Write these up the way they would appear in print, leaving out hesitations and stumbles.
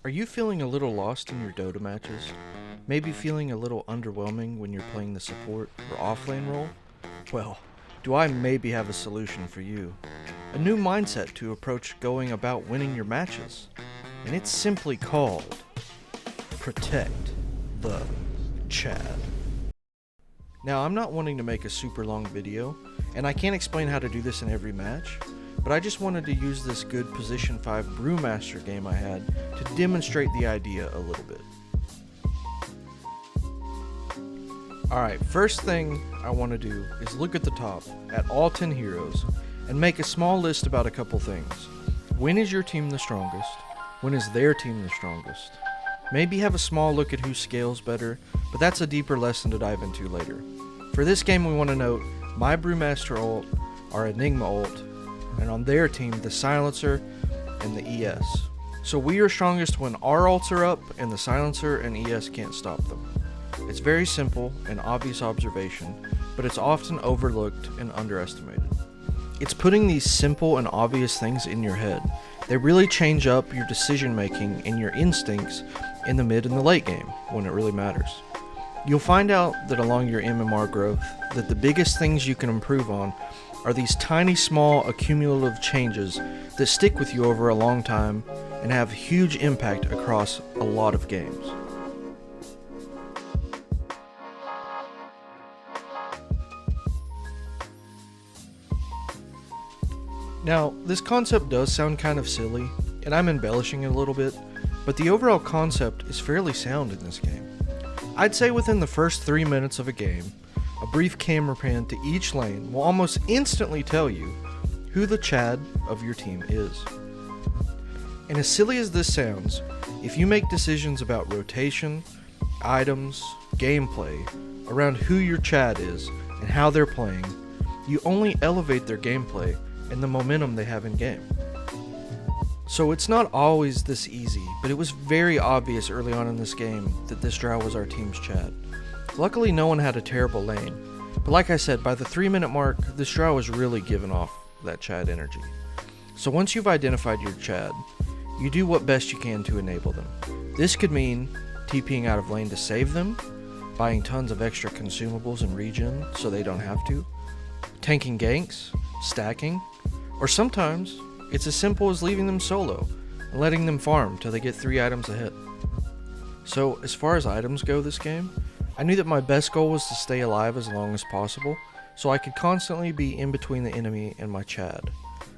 Are you feeling a little lost in your Dota matches? Maybe feeling a little underwhelming when you're playing the support or offlane role? Well, do I maybe have a solution for you? A new mindset to approach going about winning your matches. And it's simply called Protect the Chad. Now, I'm not wanting to make a super long video, and I can't explain how to do this in every match, but I just wanted to use this good Position 5 Brewmaster game I had to demonstrate the idea a little bit. Alright, first thing I want to do is look at the top, at all 10 heroes, and make a small list about a couple things. When is your team the strongest? When is their team the strongest? Maybe have a small look at who scales better, but that's a deeper lesson to dive into later. For this game we want to note, my Brewmaster ult, our Enigma ult, and on their team the Silencer and the ES. So we are strongest when our ults are up and the Silencer and ES can't stop them. It's very simple and obvious observation, but it's often overlooked and underestimated. It's putting these simple and obvious things in your head. They really change up your decision making and your instincts in the mid and the late game when it really matters. You'll find out that along your MMR growth that the biggest things you can improve on are these tiny small accumulative changes that stick with you over a long time and have huge impact across a lot of games. Now, this concept does sound kind of silly, and I'm embellishing it a little bit, but the overall concept is fairly sound in this game. I'd say within the first 3 minutes of a game, a brief camera pan to each lane will almost instantly tell you who the Chad of your team is. And as silly as this sounds, if you make decisions about rotation, items, gameplay, around who your Chad is and how they're playing, you only elevate their gameplay and the momentum they have in game. So it's not always this easy, but it was very obvious early on in this game that this drow was our team's Chad. Luckily no one had a terrible lane, but like I said, by the 3-minute mark, this drow was really giving off that Chad energy. So once you've identified your Chad, you do what best you can to enable them. This could mean TPing out of lane to save them, buying tons of extra consumables and regen so they don't have to, tanking ganks, stacking, or sometimes it's as simple as leaving them solo and letting them farm till they get 3 items ahead. So as far as items go this game, I knew that my best goal was to stay alive as long as possible so I could constantly be in between the enemy and my Chad.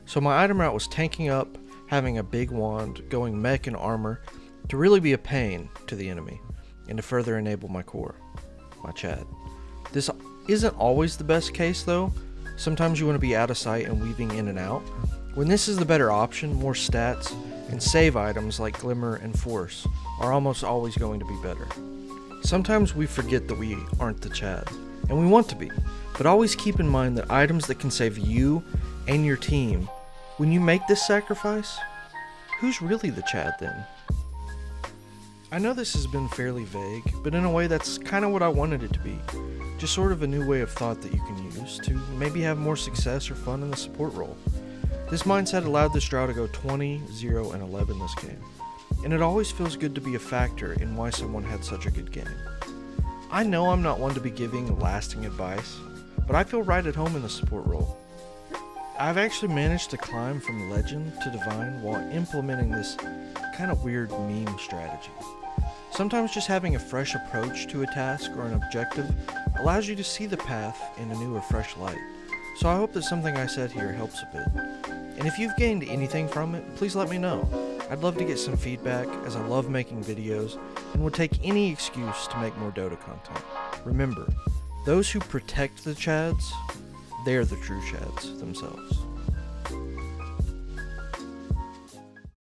So my item route was tanking up, having a big wand, going mech and armor to really be a pain to the enemy and to further enable my core, my Chad. This isn't always the best case though. Sometimes you want to be out of sight and weaving in and out. When this is the better option, more stats and save items like Glimmer and Force are almost always going to be better. Sometimes we forget that we aren't the Chad, and we want to be, but always keep in mind that items that can save you and your team, when you make this sacrifice, who's really the Chad then? I know this has been fairly vague, but in a way that's kind of what I wanted it to be. Just sort of a new way of thought that you can use to maybe have more success or fun in the support role. This mindset allowed this drow to go 20, 0, and 11 this game, and it always feels good to be a factor in why someone had such a good game. I know I'm not one to be giving lasting advice, but I feel right at home in the support role. I've actually managed to climb from legend to divine while implementing this kind of weird meme strategy. Sometimes just having a fresh approach to a task or an objective allows you to see the path in a new or fresh light. So I hope that something I said here helps a bit. And if you've gained anything from it, please let me know. I'd love to get some feedback as I love making videos and would take any excuse to make more Dota content. Remember, those who protect the Chads, they're the true Chads themselves.